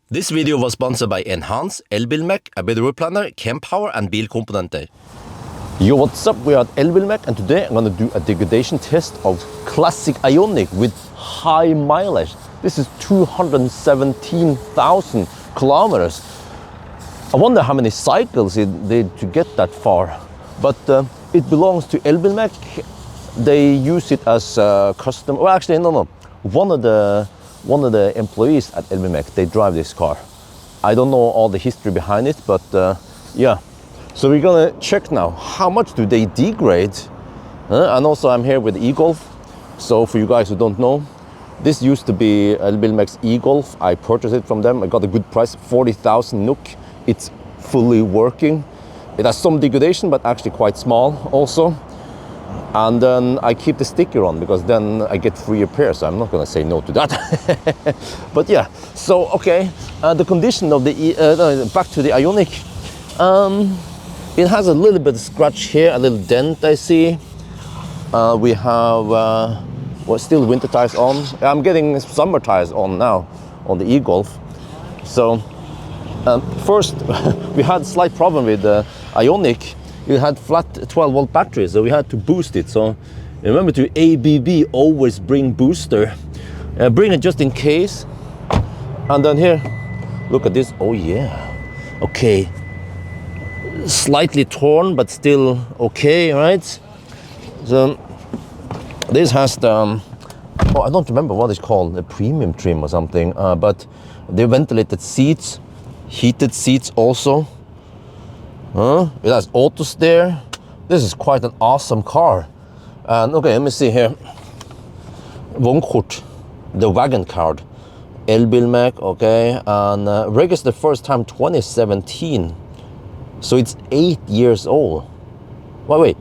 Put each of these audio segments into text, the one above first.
This video was sponsored by Enhance, Elbilmek, ABRP Planner, Kempower and Bilkomponenter. Yo, what's up? We are at Elbilmek and today I'm gonna do a degradation test of classic Ioniq with high mileage. This is 217,000 kilometers. I wonder how many cycles it did to get that far. But it belongs to Elbilmek. They use it as a custom. Well, actually, no. One of the employees at Elbilmek, they drive this car. I don't know all the history behind it, but yeah. So we're gonna check now, how much do they degrade? And also I'm here with e-Golf. So for you guys who don't know, this used to be Elbilmek's e-Golf. I purchased it from them. I got a good price, 40,000 NOK. It's fully working. It has some degradation, but actually quite small also. And then I keep the sticker on because then I get free repair, so I'm not gonna say no to that. But yeah, so okay, the condition of the back to the Ioniq. It has a little bit of scratch here, a little dent I see. We have still winter tires on. I'm getting summer tires on now on the e-Golf. So first we had a slight problem with the Ioniq. It had flat 12-volt battery, so we had to boost it. So remember to ABB, always bring booster. Bring it just in case. And then here, look at this. Oh yeah, okay. Slightly torn, but still okay, right? So this has the, I don't remember what it's called, a premium trim or something, but the ventilated seats, heated seats also. It has auto steer. This is quite an awesome car. And okay, let me see here. Vognkort, the wagon card. Elbilmek, okay, and registered first time 2017. So it's 8 years old. Wait,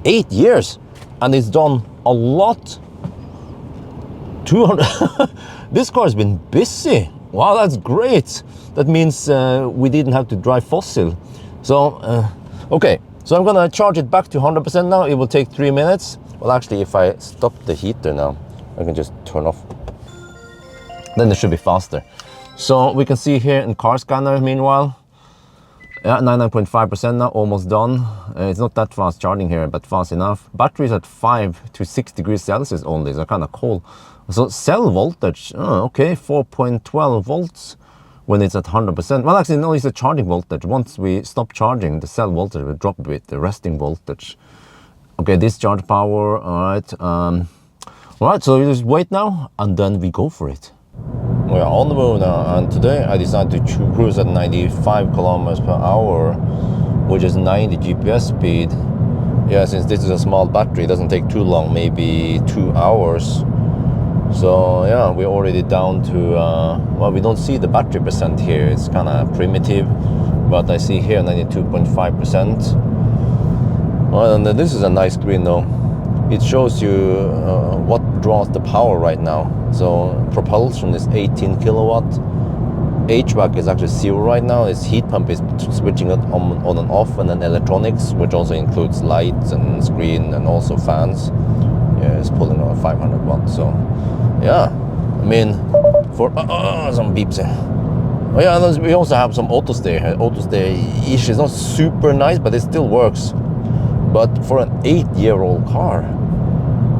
8 years? And it's done a lot. 200. This car has been busy. Wow, that's great. That means we didn't have to drive fossil. So, okay, so I'm gonna charge it back to 100% now. It will take 3 minutes. Well, actually, if I stop the heater now, I can just turn off. Then it should be faster. So we can see here in car scanner, meanwhile, yeah, 99.5% now, almost done. It's not that fast charging here, but fast enough. Batteries at 5 to 6 degrees Celsius only, so kind of cold. So cell voltage, okay, 4.12 volts. When it's at 100%. Well, actually, no, it's a charging voltage. Once we stop charging, the cell voltage will drop a bit, the resting voltage. Okay, discharge power, all right. All right, so you just wait now, and then we go for it. We are on the road now, and today I decided to cruise at 95 kilometers per hour, which is 90 GPS speed. Yeah, since this is a small battery, it doesn't take too long, maybe 2 hours. So yeah, we're already down to, well, we don't see the battery percent here. It's kind of primitive, but I see here 92.5%. Well, and this is a nice screen though. It shows you what draws the power right now. So propulsion is 18 kilowatt. HVAC is actually 0 right now. Its heat pump is switching it on and off, and then electronics, which also includes lights and screen and also fans. Yeah, it's pulling on 500 watts. So yeah, I mean, for some beeps here. Oh yeah, and we also have some auto steer here. Auto steer-ish is not super nice, but it still works. But for an 8-year-old car,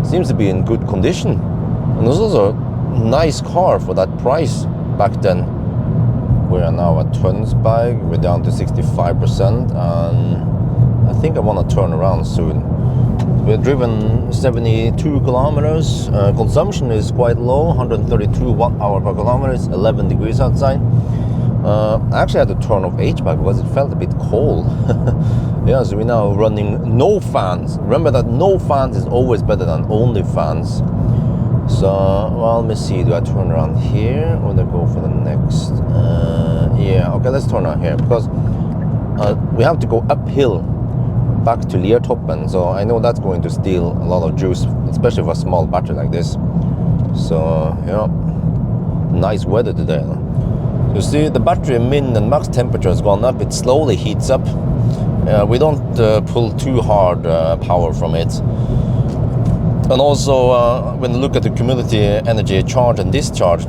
seems to be in good condition. And this is a nice car for that price back then. We are now at Tønsberg. We're down to 65%, and I think I want to turn around soon. We've driven 72 kilometers. Consumption is quite low, 132 watt-hour per kilometer. It's 11 degrees outside. I actually had to turn off HVAC because it felt a bit cold. Yeah, so we're now running no fans. Remember that no fans is always better than only fans. So, well, let me see. Do I turn around here or do I go for the next? Yeah, okay, let's turn around here because we have to go uphill back to Liertoppen, so I know that's going to steal a lot of juice, especially for a small battery like this. So yeah, nice weather today. You see the battery min and max temperature has gone up. It slowly heats up. We don't pull too hard power from it. And also when you look at the cumulative energy charge and discharge,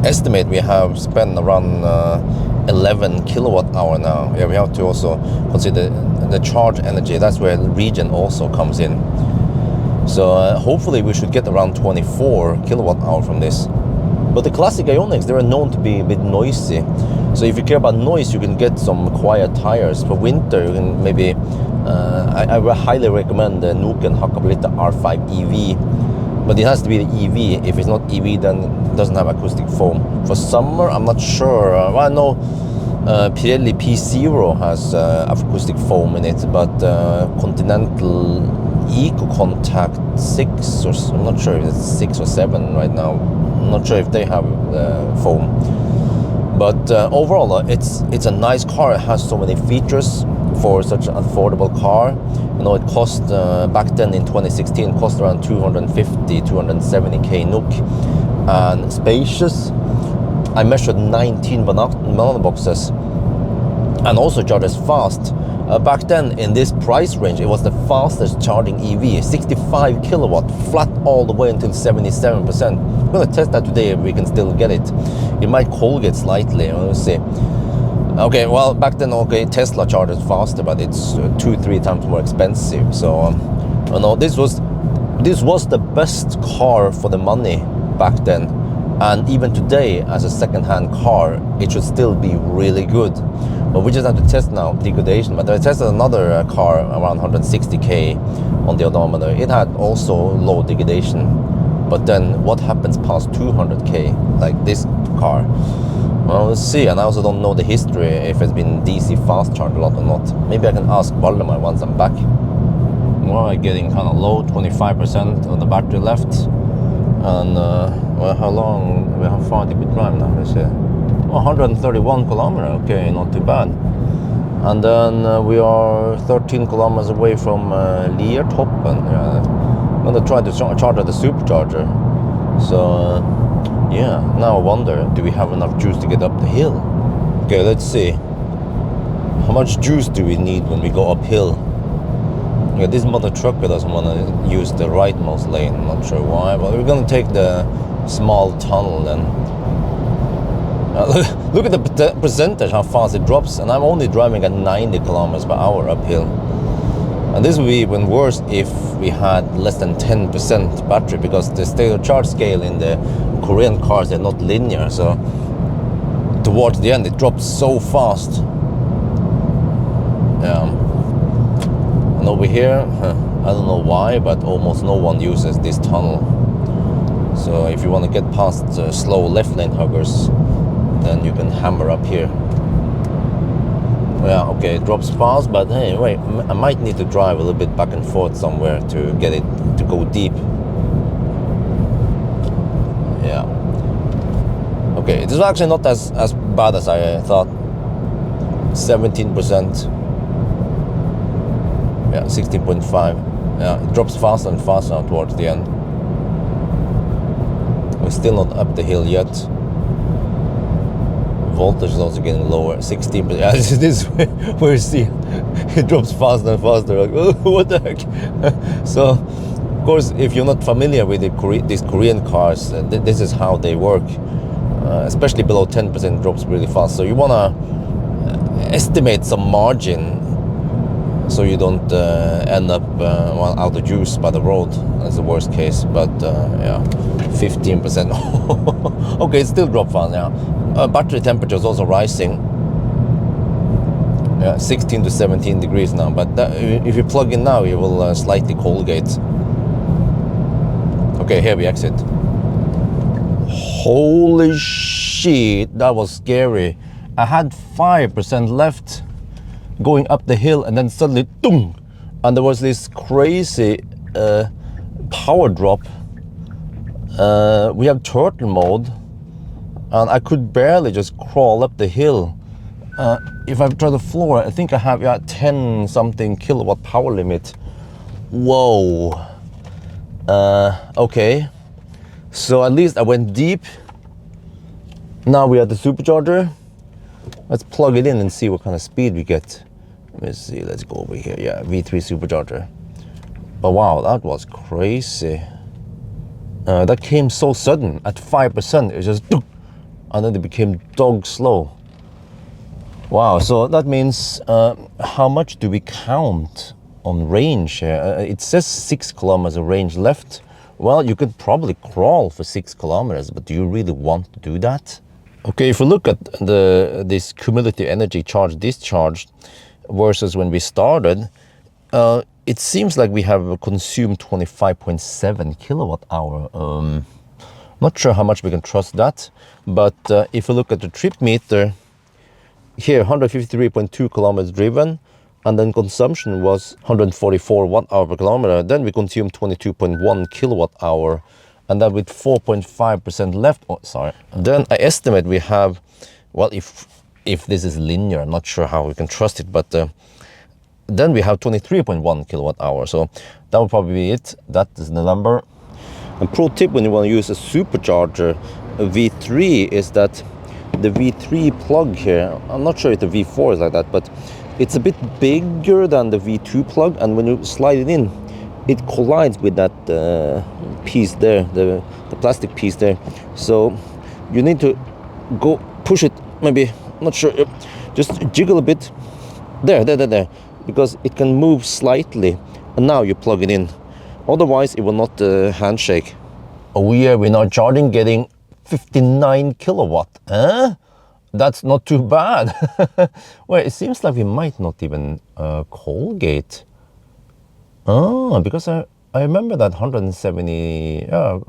estimate we have spent around 11 kilowatt hour now. Yeah, we have to also consider the charge energy. That's where the regen also comes in. So hopefully we should get around 24 kilowatt hour from this. But the classic Ioniqs, they are known to be a bit noisy. So if you care about noise, you can get some quiet tires. For winter, you can maybe, I would highly recommend the Nokian Hakkapeliitta R5 EV. But it has to be the EV. If it's not EV, then it doesn't have acoustic foam. For summer, I'm not sure. Well, I know Pirelli P0 has acoustic foam in it, but Continental EcoContact 6, or I'm not sure if it's 6 or 7 right now. I'm not sure if they have foam. But overall, it's a nice car. It has so many features for such an affordable car. You know, it cost back then in 2016 cost around 270k NOK, and spacious. I measured 19 banana boxes, and also charges fast. Back then, in this price range, it was the fastest charging EV, 65 kilowatt, flat all the way until 77%. I'm gonna test that today if we can still get it. It might colgate slightly, let's see. Okay, well, back then, okay, Tesla charges faster, but it's 2-3 times more expensive. So, you know, this was the best car for the money back then. And even today, as a second-hand car, it should still be really good. But we just have to test now degradation. But I tested another car around 160k on the odometer. It had also low degradation. But then what happens past 200k, like this car? Well, let's see. And I also don't know the history, if it's been DC fast charged a lot or not. Maybe I can ask Valdemar once I'm back. Well, I'm getting kind of low, 25% of the battery left. And well, how far did we drive now? Let's see. 131 kilometers, okay, not too bad. And then we are 13 kilometers away from Liertoppen. Yeah. I'm gonna try to charge at the supercharger. So yeah, now I wonder, do we have enough juice to get up the hill? Okay, let's see. How much juice do we need when we go uphill? Yeah, this mother trucker doesn't want to use the rightmost lane. I'm not sure why, but we're gonna take the small tunnel then. Look at the percentage, how fast it drops, and I'm only driving at 90 kilometers per hour uphill. And this would be even worse if we had less than 10% battery, because the state of charge scale in the Korean cars, they're not linear. So towards the end, it drops so fast. Yeah. And over here, I don't know why, but almost no one uses this tunnel. So if you want to get past slow left lane huggers, then you can hammer up here. Yeah, okay, it drops fast, but hey, wait, I might need to drive a little bit back and forth somewhere to get it to go deep. Yeah. Okay, it is actually not as bad as I thought. 17%. Yeah, 16.5. Yeah, it drops faster and faster now towards the end. We're still not up the hill yet. Voltage is also getting lower, 16%. Yeah, this is where you see it drops faster and faster. Like, oh, what the heck? So, of course, if you're not familiar with these Korean cars, this is how they work. Especially below 10% drops really fast. So you want to estimate some margin so you don't end up out of juice by the road. That's the worst case. But yeah, 15%. Okay, it still dropped fast now. Battery temperature is also rising. Yeah, 16 to 17 degrees now. But if you plug in now, you will slightly colgate. Okay, here we exit. Holy shit, that was scary. I had 5% left going up the hill, and then suddenly, boom, and there was this crazy power drop. We have turtle mode, and I could barely just crawl up the hill. If I try the floor, I think I have 10 something kilowatt power limit. Whoa. Okay, so at least I went deep. Now we are at the supercharger. Let's plug it in and see what kind of speed we get. Let's see, let's go over here. Yeah, V3 supercharger. But wow, that was crazy. That came so sudden at 5%. It just and then it became dog slow. Wow, so that means how much do we count on range here? It says 6 kilometers of range left. Well, you could probably crawl for 6 kilometers, but do you really want to do that? Okay, if we look at this cumulative energy charge discharge versus when we started, it seems like we have consumed 25.7 kilowatt hour. Not sure how much we can trust that, but if we look at the trip meter, here 153.2 kilometers driven, and then consumption was 144 watt hour per kilometer. Then we consumed 22.1 kilowatt hour, and then with 4.5% left. Oh, sorry. Then I estimate we have, well, if this is linear, I'm not sure how we can trust it, but then we have 23.1 kilowatt hour. So that would probably be it. That is the number. And pro tip when you want to use a supercharger, a V3, is that the V3 plug here, I'm not sure if the V4 is like that, but it's a bit bigger than the V2 plug, and when you slide it in, it collides with that piece there, the plastic piece there. So you need to go push it, maybe, I'm not sure, just jiggle a bit, there, because it can move slightly, and now you plug it in. Otherwise, it will not handshake. Oh yeah, we're now charging, getting 59 kilowatt. That's not too bad. Well, it seems like we might not even Colgate. Because I remember that 170, I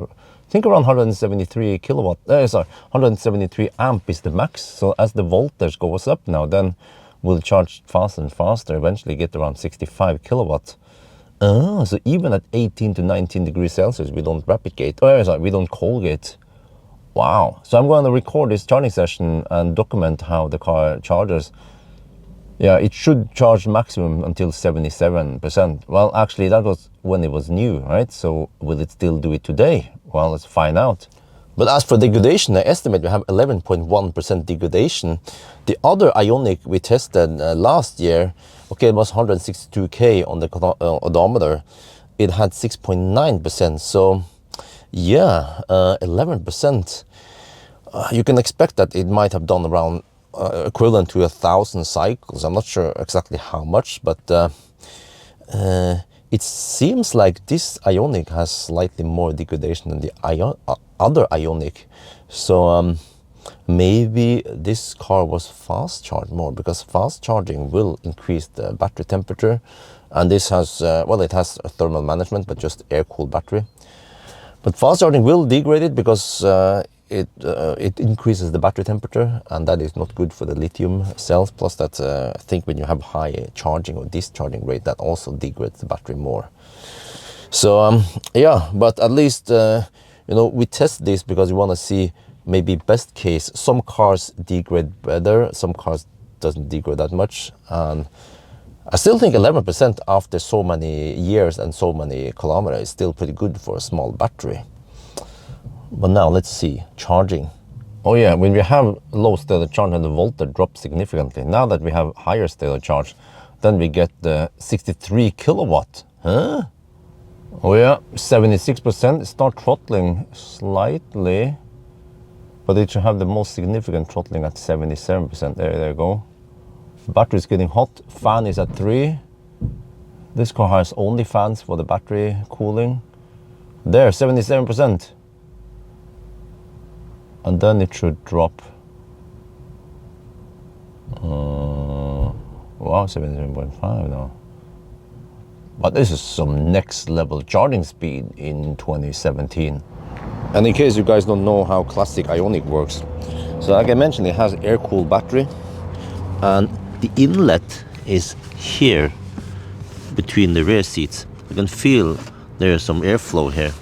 think around 173 kilowatt, 173 amp is the max. So as the voltage goes up now, then we'll charge faster and faster, eventually get around 65 kilowatt. So even at 18 to 19 degrees Celsius, we don't rapid gate. We don't Colgate. Wow. So I'm going to record this charging session and document how the car charges. Yeah, it should charge maximum until 77%. Well, actually, that was when it was new, right? So will it still do it today? Well, let's find out. But as for degradation, I estimate we have 11.1% degradation. The other Ioniq we tested last year, okay, it was 162K on the odometer. It had 6.9%. So yeah, 11%. You can expect that it might have done around equivalent to 1,000 cycles. I'm not sure exactly how much, but it seems like this Ioniq has slightly more degradation than the other Ioniq. So maybe this car was fast charged more, because fast charging will increase the battery temperature, and this has well, it has a thermal management, but just air-cooled battery. But fast charging will degrade it because it increases the battery temperature, and that is not good for the lithium cells. Plus that I think when you have high charging or discharging rate, that also degrades the battery more. So yeah, but at least we test this because we want to see maybe best case. Some cars degrade better, some cars doesn't degrade that much, and I still think 11% after so many years and so many kilometers is still pretty good for a small battery. But now let's see, charging. Oh yeah, when we have low state of charge and the voltage drops significantly. Now that we have higher state of charge, then we get the 63 kilowatt. Oh yeah, 76%. Start throttling slightly, but it should have the most significant throttling at 77%. There you go. Battery is getting hot. Fan is at 3. This car has only fans for the battery cooling. There, 77%. And then it should drop. Wow, 77.5 now. But this is some next level charging speed in 2017. And in case you guys don't know how classic Ioniq works, so like I mentioned, it has air-cooled battery, and the inlet is here between the rear seats. You can feel there is some airflow here.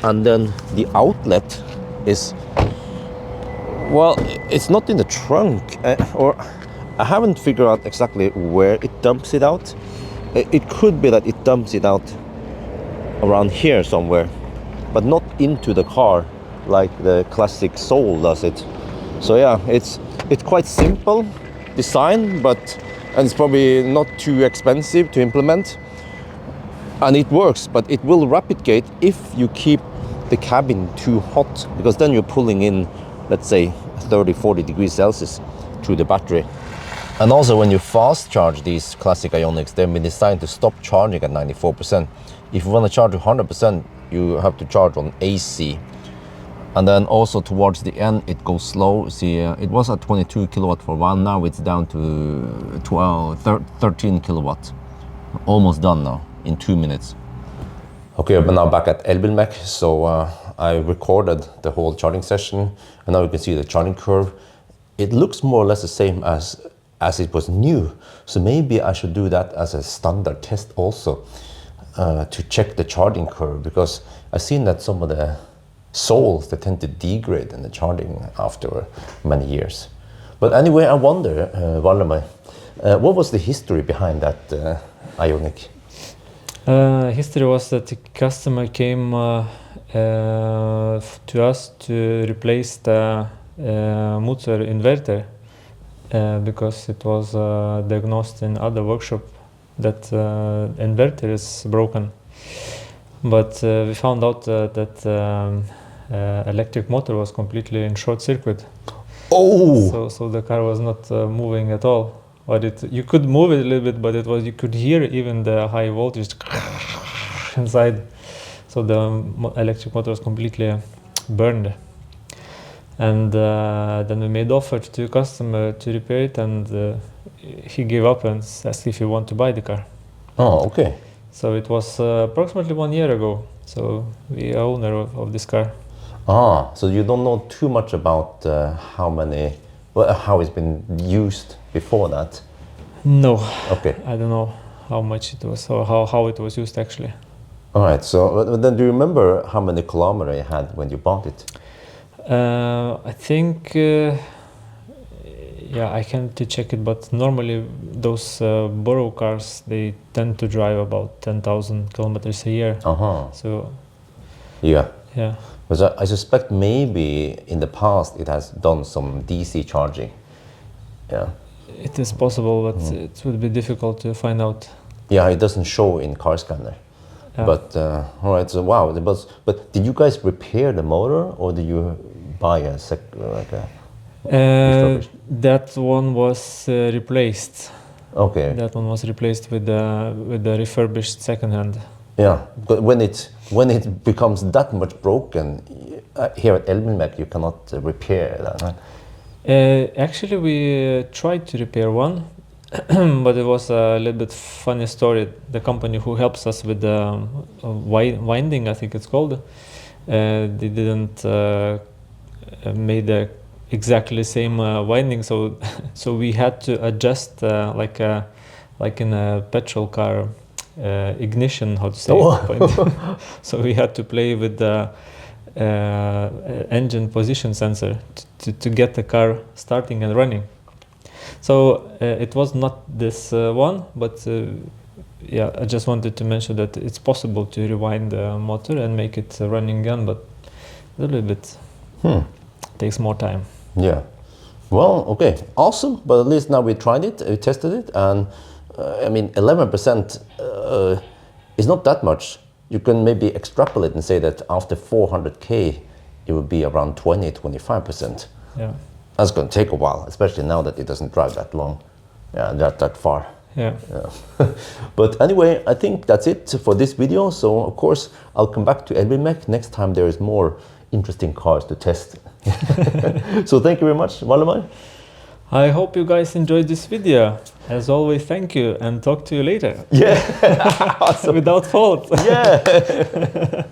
And then the outlet is, well, it's not in the trunk, or I haven't figured out exactly where it dumps it out. It could be that it dumps it out around here somewhere, but not into the car like the classic Soul does it. So yeah, it's quite simple design, and it's probably not too expensive to implement, and it works. But it will rapid gate if you keep the cabin too hot, because then you're pulling in, let's say, 30-40 degrees Celsius through the battery. And also when you fast charge these classic Ioniqs, they've been designed to stop charging at 94%. If you want to charge to 100%, you have to charge on AC. And then also towards the end, it goes slow. See, it was at 22 kilowatt for a while. Now it's down to 13 kilowatt. Almost done now in 2 minutes. Okay, but now back at Elbilmek. So I recorded the whole charging session, and now you can see the charging curve. It looks more or less the same as it was new. So maybe I should do that as a standard test also to check the charging curve, because I've seen that some of the souls, they tend to degrade in the charging after many years. But anyway, I wonder, Valdemar, what was the history behind that Ioniq? History was that the customer came to us to replace the motor inverter because it was diagnosed in other workshop that inverter is broken. But we found out that electric motor was completely in short circuit. Oh! So the car was not moving at all. But you could move it a little bit, but you could hear even the high voltage inside. So the electric motor was completely burned. And then we made offer to customer to repair it, and he gave up and asked if he want to buy the car. Oh, okay. So it was approximately 1 year ago. So we are owner of this car. Ah, so you don't know too much about how it's been used before that? No. Okay. I don't know how much it was or how it was used actually. All right. So then, do you remember how many kilometers you had when you bought it? I think, yeah, I can to check it, but normally those borrow cars, they tend to drive about 10,000 kilometers a year. So, yeah. Yeah. Because I suspect maybe in the past it has done some DC charging. Yeah. It is possible, but it would be difficult to find out. Yeah, it doesn't show in car scanner. Yeah. But all right, so wow. But did you guys repair the motor, or did you buy a that one was replaced. Okay. That one was replaced with the refurbished second hand. Yeah, but when it becomes that much broken, here at Elbilmek you cannot repair that, right? Actually, we tried to repair one, but it was a little bit funny story. The company who helps us with the winding, I think it's called, they didn't made the exactly same winding, so we had to adjust like in a petrol car ignition, how to say it. So we had to play with the engine position sensor to get the car starting and running. So it was not this one, but yeah, I just wanted to mention that it's possible to rewind the motor and make it running again, but a little bit takes more time. Yeah. Well, okay, awesome. But at least now we tried it, we tested it, and I mean, 11% is not that much. You can maybe extrapolate and say that after 400k, it would be around 20-25%. Yeah. That's going to take a while, especially now that it doesn't drive that long, that far. Yeah. But anyway, I think that's it for this video. So of course, I'll come back to Elbilmek next time there is more interesting cars to test. So thank you very much, Valdemar. I hope you guys enjoyed this video. As always, thank you, and talk to you later. Yeah. Awesome. Without fault. Yeah.